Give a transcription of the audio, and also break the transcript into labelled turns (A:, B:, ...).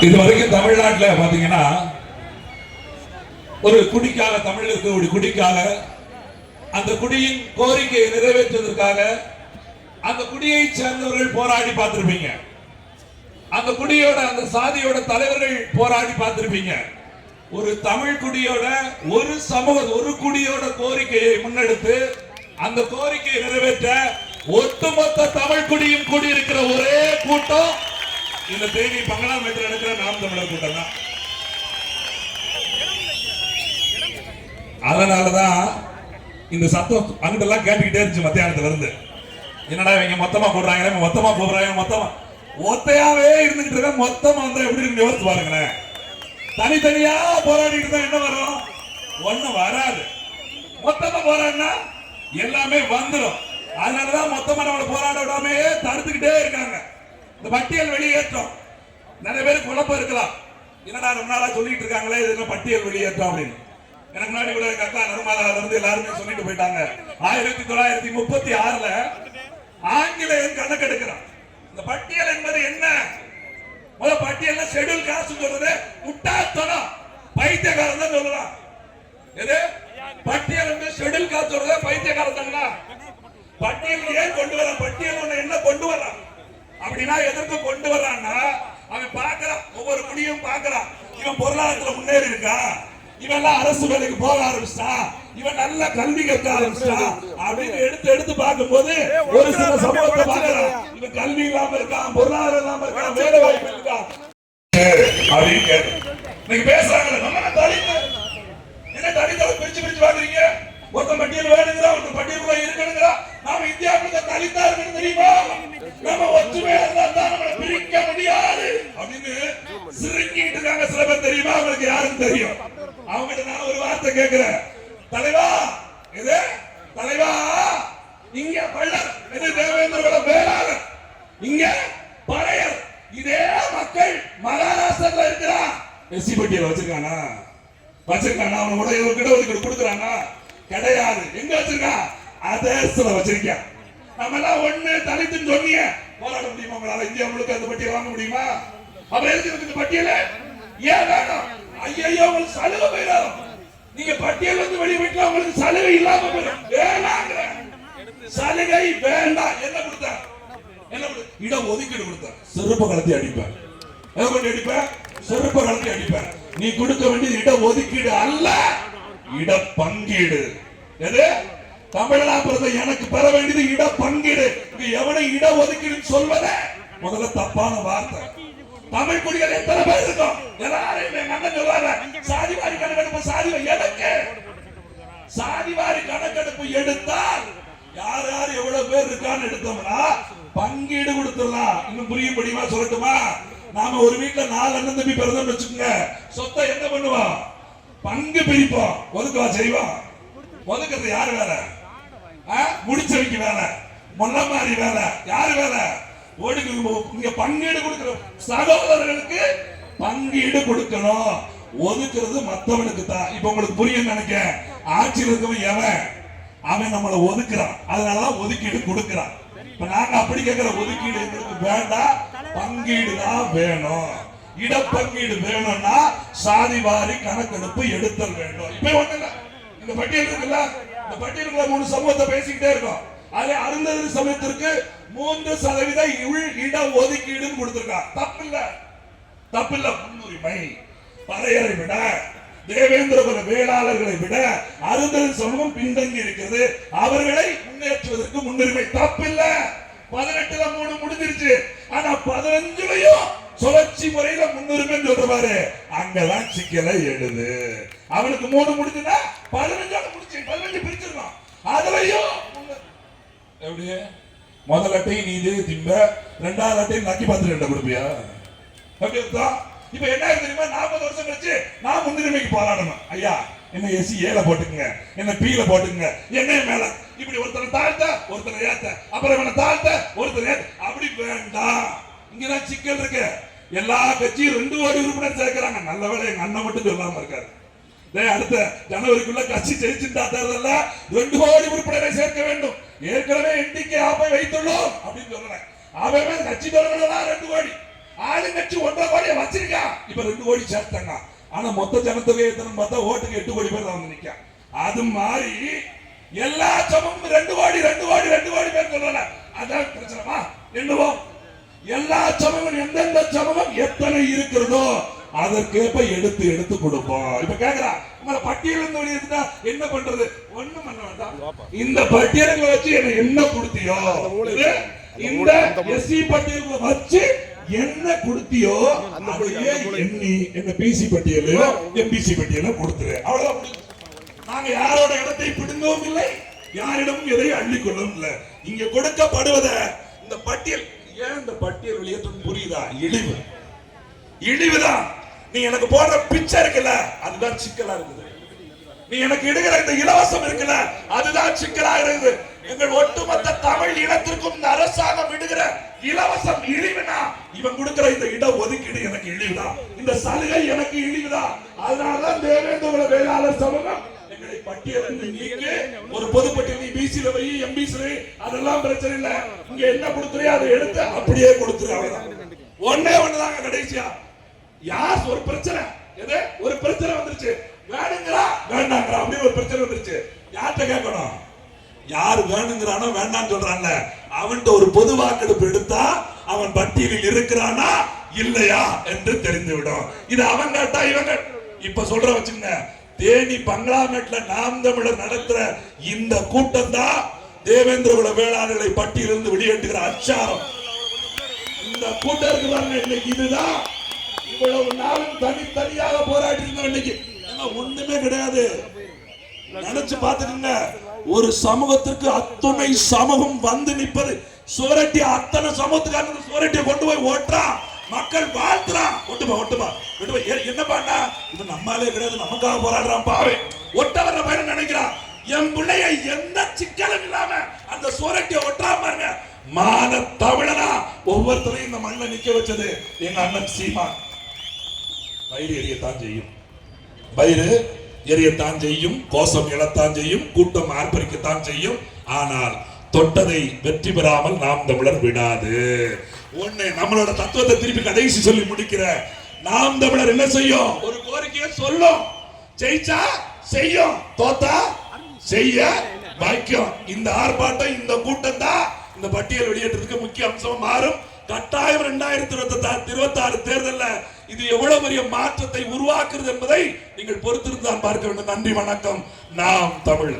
A: இது வரைக்கும் தமிழ்நாட்டில் பாத்தீங்கன்னா ஒரு குடிக்காக தமிழ் இருக்கக்கூடிய குடிக்காக அந்த குடியின் கோரிக்கையை நிறைவேற்றுவதற்காக அந்த குடியை சேர்ந்தவர்கள் போராடி பார்த்திருப்பீங்க. அந்த குடியோட அந்த சாதியோட தலைவர்கள் போராடி பார்த்திருப்பீங்க. ஒரு தமிழ் குடியோட ஒரு சமூக ஒரு குடியோட கோரிக்கையை முன்னெடுத்து அந்த கோரிக்கையை நிறைவேற்ற ஒட்டுமொத்த தமிழ் குடியும் கூடியிருக்கிற ஒரே கூட்டம் இந்த தேனி பங்களாமேட்டில் நடக்கிற நாம் தமிழர் கூட்டம் தான். அதனாலதான் இந்த சத்தம் அங்கிட்டெல்லாம் கேட்டுக்கிட்டே இருந்துச்சு மத்தியானத்துல இருந்து. என்னடா இவங்க மொத்தமா கூடுறாங்க, மொத்தமா கூடுறாங்க, மொத்தமா ஒத்தையாவே இருந்துகிட்டு இருக்க, மொத்தமா வந்தா எப்படி இருக்கு யோசிச்சு பாருங்களேன். தனித்தனியா போராடிட்டு இருந்தா என்ன வரும்? ஒண்ணும் வராது. மொத்தமா போராடினா எல்லாமே வந்துடும். அதனாலதான் மொத்தமா நம்மளை போராட விடாம தடுத்துக்கிட்டே இருக்காங்க. இந்த பட்டியல் வெளியேற்றம் நிறைய பேருக்கு குழப்பம் இருக்கலாம். என்னடா ரொம்ப நாளா சொல்லிட்டு இருக்காங்களே இது பட்டியல் வெளியேற்றம் அப்படின்னு. எனக்கு முன்னாடி கூட எங்க அக்கா நர்மதால இருந்து எல்லாருமே சொல்லிட்டு போயிட்டாங்க. 1936ல ஆங்கிலேயன் கணக்கெடுக்கிறான். இந்த பட்டியல் என்பது என்ன? முதல் பட்டியல்ல ஷெட்யூல் காஸ்ட் சொல்றது முட்டாள்தனம், பைத்தியக்காரன் தான் சொல்லலாம். எது பட்டியல் வந்து ஷெட்யூல் காஸ்ட் சொல்றது பைத்தியக்காரன் தாங்களா? பட்டியல் ஏன் கொண்டு வர? பட்டியல் ஒண்ணு என்ன கொண்டு வரான் அப்படின்னா எதற்கு கொண்டு வர்றான்னா அவன் பார்க்கறான், ஒவ்வொரு குடியும் பார்க்கறான். இவன் பொருளாதாரத்துல முன்னேறி இருக்கா, இவன் எல்லாம் அரசு வேலைக்கு போக ஆரம்பிச்சிட்டான், இவன் நல்ல கல்வி கற்க ஆரம்பிச்சிட்டான் அப்படின்னு எடுத்து பார்க்கும்போது ஒரு சில சமூகத்தை பார்க்கறான். இவன் கல்வி இல்லாம இருக்கான், பொருளாதாரம் இல்லாம இருக்கான், வேலை வாய்ப்பு இருக்கா அப்படின்னு நீங்க பேசுறாங்க. நம்ம தலித்து என்ன தலித்தை பிரிச்சு பாக்குறீங்க? ஒருத்தன் பட்டியல் வேணுங்கிறா, ஒருத்தன் பட்டியலுக்குள்ள இருக்கணுங்கிறா. நாம இந்தியாவுக்கு தலித்தா இருக்கணும் தெரியுமா? நம்ம ஒற்றுமையா இருந்தா தான் நம்மளை பிரிக்க முடியாது அப்படின்னு சிரிக்கிட்டு இருக்காங்க சில பேர். தெரியுமா உங்களுக்கு? யாருன்னு தெரியும்? அவங்ககிட்ட நான் ஒரு வார்த்தை கேட்கிறேன். தலைவா, இது தலைவா, இங்க பள்ளர், இது தேவேந்திர வேளாளர், இங்க பறையர், இதே மக்கள் மகாராஷ்டிரத்துல இருக்கிறான். எஸ்சி பட்டியல் வச்சிருக்கானா? அவனை கூட இடஒதுக்கீடு கொடுக்குறானா? கிடையாது. எங்க வச்சிருக்கான்? அதேஸ்ல வச்சிருக்கான். நம்ம எல்லாம் ஒண்ணு தலித்துன்னு சொன்னீங்க, போராட முடியுமா உங்களால? இந்தியா முழுக்க அந்த பட்டியல் வாங்க முடியுமா? அப்ப எதுக்கு இந்த பட்டியல ஏன் வேணும்? ஐயோ உங்களுக்கு சலுகை போயிடும். நீங்க பட்டியல் வந்து வெளியிட்டா உங்களுக்கு சலுகை இல்லாம போயிடும். வேணாங்கிற சலுகை வேண்டாம். என்ன கொடுத்தா? என்ன இடம் ஒதுக்கீடு கொடுத்தா? செருப்பு கலத்தி அடிப்பேன். எதை கொண்டு அடிப்பேன்? செருப்பு கலத்தி அடிப்பேன். நீ கொடுக்க வேண்டியது இட ஒதுக்கீடு அல்ல, இட பங்கீடு. எது? தமிழ்நாடு எனக்கு பெற வேண்டியது இட பங்கீடு. எவனை இட ஒதுக்கீடு சொல்வத முதல்ல தப்பான வார்த்தை. தமிழ் குடிகள் எத்தனை பேர் இருக்கும்? எல்லாரும் அண்ணன் சொல்றாங்க சாதிவாரி கணக்கெடுப்பு. எதற்கு சாதிவாரி கணக்கெடுப்பு எடுத்தால் யார் யார் எவ்வளவு பேர் இருக்கான்னு எடுத்தோம்னா பங்கீடு கொடுத்துடலாம். இன்னும் புரியும்படியுமா சொல்லட்டுமா? நாம ஒரு வீட்டுல 4 அண்ணன் தம்பி பிறந்தோம்னு வச்சுக்கோங்க, சொத்தை என்ன பண்ணுவோம்? பங்கு பிரிப்போம். ஒதுக்கவா செய்வோம்? ஒதுக்குறது யாரு வேலை? முடிச்சவைக்கு வேலை, முன்ன மாதிரி வேலை. யாரு வேலை? இங்க பங்கீடு கொடுக்கணும். சகோதரர்களுக்கு பங்கீடு கொடுக்கணும். ஒதுக்குறது மத்தவனுக்கு தான். இப்ப உங்களுக்கு புரியும் நினைக்கிறேன். ஆட்சியில் இருக்கவன் எவன்? அவன் நம்மளை ஒதுக்குறான். அதனாலதான் ஒதுக்கீடு கொடுக்கிறான். இப்ப நாங்க அப்படி கேட்கிற ஒதுக்கீடு எங்களுக்கு வேண்டாம், பங்கீடு தான் வேணும். இடப்பங்கீடு வேணும்னா சாதிவாரி கணக்கெடுப்பு எடுத்தல் வேண்டும். இப்ப ஒண்ணு இல்ல, இந்த பட்டியல் இருக்குல்ல, இந்த பட்டியலுக்குள்ள 3 சமூகத்தை பேசிக்கிட்டே இருக்கோம். அதே அருந்ததி சமயத்திற்கு 3% இட ஒதுக்கீடு கொடுத்திருக்காங்க. தப்பில்ல. முன்னுரிமை பறையரை விட, தேவேந்திர குல வேளாளர்களை விட அருந்ததி சமூகம் பின்தங்கி இருக்கிறது. அவர்களை முன்னேற்றுவதற்கு முன்னுரிமை. தப்பில்ல. 18ல 3 முடிஞ்சிருச்சு. ஆனா 15லயும் சுழற்சி முறையில முன்னுரிமை சொல்றாரு. அங்கதான் சிக்கலை எழுது. அவனுக்கு 3 முடிஞ்சுன்னா 15 முடிச்சு 15 பிரிச்சிருக்கான். அதுலயும் எப்படி முதல் அட்டையும் நீ திம்ப, 2வது அட்டையும் நக்கி பார்த்து 2 கொடுப்பியா? இப்ப என்ன தெரியுமா? 40 வருஷம் கழிச்சு நான் முன்னுரிமைக்கு போராடணும். ஐயா என்ன எஸ்சி ஏல போட்டுக்குங்க, என்ன பீல போட்டுக்குங்க, என்ன மேல இப்படி ஒருத்தனை தாழ்த்த ஒருத்தனை ஏத்த, அப்புறம் இவனை தாழ்த்த ஒருத்தனை ஏத்த, அப்படி வேண்டாம். இங்கதான் சிக்கல் இருக்கு. எல்லா கட்சியும் 2 கோடி உறுப்பினர் சேர்க்கிறாங்க. நல்ல வேலை எங்க அண்ணன் மட்டும் சொல்லாம இருக்காரு. அடுத்த ஜனவரிக்குள்ள கட்சி ஜெயிச்சுட்டா தேர்தல்ல 2 கோடி உறுப்பினரை சேர்க்க வேண்டும். ஏற்கனவே எண்ணிக்கை ஆப்பை வைத்துள்ளோம் அப்படின்னு சொல்றேன். அவன் கட்சி தொடர்புல 2 கோடி, ஆளுங்கட்சி 1.5 கோடியை வச்சிருக்கான். இப்ப 2 கோடி சேர்த்தாங்க. ஆனா மொத்த ஜனத்தொகை எத்தனை பார்த்தா ஓட்டுக்கு 8 கோடி பேர் தான் வந்து நிக்க. அது மாதிரி எல்லா சமமும் 2 கோடி பேர் சொல்றாங்க. அதான் பிரச்சனைமா என்னவோம் எல்லா சமமும் எந்தெந்த சமமும் எத்தனை இருக்கிறதோ அதற்கேற்ப எடுத்து கொடுப்போம். இப்ப கேக்குறா உங்களை பட்டியல் இருந்து வெளியேற்றா என்ன பண்றது? ஒண்ணும் பண்ண வேண்டாம். இந்த பட்டியல்களை வச்சு என்ன கொடுத்தியோ, இந்த எஸ்சி பட்டியல்களை வச்சு என்ன கொடுத்தியோ அதையே எண்ணி என்ன பிசி பட்டியலோ எம்பிசி பட்டியலோ கொடுத்துரு. அவ்வளவுதான். நாங்க யாரோட இடத்தை பிடுங்கவும் இல்லை, யாரிடமும் எதை அள்ளிக்கொள்ளவும் இல்லை. இங்க கொடுக்கப்படுவத இந்த பட்டியல் ஏன் இந்த பட்டியல் வெளியேற்றம் புரியுதா? இழிவுதான். நீ எனக்கு போடுற பிச்சை இருக்குல்ல அதுதான் சிக்கலா இருக்குது. நீ எனக்கு இடுகிற இந்த இலவசம் இருக்குல்ல அதுதான் சிக்கலா இருக்குது. எங்கள் ஒட்டுமொத்த தமிழ் இனத்திற்கும் இந்த அரசாங்கம் விடுகிற இலவசம் இழிவுனா இவன் கொடுக்கிற இந்த இட ஒதுக்கீடு எனக்கு இழிவுதான், இந்த சலுகை எனக்கு இழிவுதான். அதனாலதான் தேவேந்திர வேளாளர் சமூகம் எங்களை பட்டியலிருந்து நீக்கி ஒரு பொதுப்பட்டியல் நீ பிசில வை எம்பிசில அதெல்லாம் பிரச்சனை இல்ல, இங்க என்ன கொடுக்குறியோ அதை எடுத்து அப்படியே கொடுத்துரு. அவ்வளவுதான். ஒண்ணுதாங்க கடைசியா யார் ஒரு பிரச்சனை எது ஒரு பிரச்சனை வந்துருச்சு வேணுங்களா வேண்டாங்களா அப்படின்னு ஒரு பிரச்சனை வந்துருச்சு. யார்கிட்ட கேட்கணும்? யார் வேணுங்கிறானோ வேண்டான்னு சொல்றான்ல அவன்கிட்ட ஒரு பொது வாக்கெடுப்பு எடுத்தா அவன் பட்டியலில் இருக்கிறானா இல்லையா என்று தெரிந்துவிடும். இது அவன் கேட்டா இவங்க இப்ப சொல்ற வச்சுங்க. தேனி பங்களாமேட்ல நாம் தமிழர் நடத்துற இந்த கூட்டம் தான் தேவேந்திர குல வேளாளர்களை பட்டியலிருந்து வெளியேற்றுகிற அச்சாரம். இந்த கூட்டத்துக்கு பாருங்க இன்னைக்கு இதுதான் இவ்வளவு நாளும் தனித்தனியாக போராடி இருந்தோம். இன்னைக்கு ஒண்ணுமே கிடையாது. நினைச்சு பாத்துக்கங்க. ஒரு சமூகத்திற்கு அத்துணை சமூகம் வந்து நிற்பது சுவரட்டி அத்தனை சமூகத்துக்கான சுவரட்டியை கொண்டு போய் ஓட்டுறா மக்கள் வாழ்த்துறான். ஒட்டுமா என்ன பண்ணா இது நம்மாலே கிடையாது நமக்காக போராடுறான் பாவே ஒட்ட வர்ற பையன் நினைக்கிறான். என் பிள்ளைய எந்த சிக்கலும் இல்லாம அந்த சுவரட்டியை ஒட்டுறான் பாருங்க. மான தமிழனா ஒவ்வொருத்தரையும் இந்த மண்ணில் நிக்க வச்சது எங்க அண்ணன் சீமான். வயிறு எரியத்தான் செய்யும், வயிறு எரியத்தான் செய்யும், கோஷம் எழத்தான் செய்யும், கூட்டம் ஆர்ப்பரிக்கத்தான் செய்யும். ஆனால் தொட்டதை வெற்றி பெறாமல் நாம் தமிழர் விடாது. ஒண்ணு நம்மளோட தத்துவத்தை திருப்பி கடைசி சொல்லி முடிக்கிற நாம் தமிழர் என்ன செய்யும்? ஒரு கோரிக்கையை சொல்லும், ஜெயிச்சா செய்யும், தோத்தா செய்ய வைக்கும். இந்த ஆர்ப்பாட்டம் இந்த கூட்டம் தான் இந்த பட்டியல் வெளியேற்றத்துக்கு முக்கிய அம்சமா மாறும். கட்டாயம் 2026 தேர்தலில் இது எவ்வளவு பெரிய மாற்றத்தை உருவாக்குறது என்பதை நீங்கள் பொறுத்திருந்து தான் பார்க்க வேண்டும். நன்றி, வணக்கம். நாம் தமிழ்.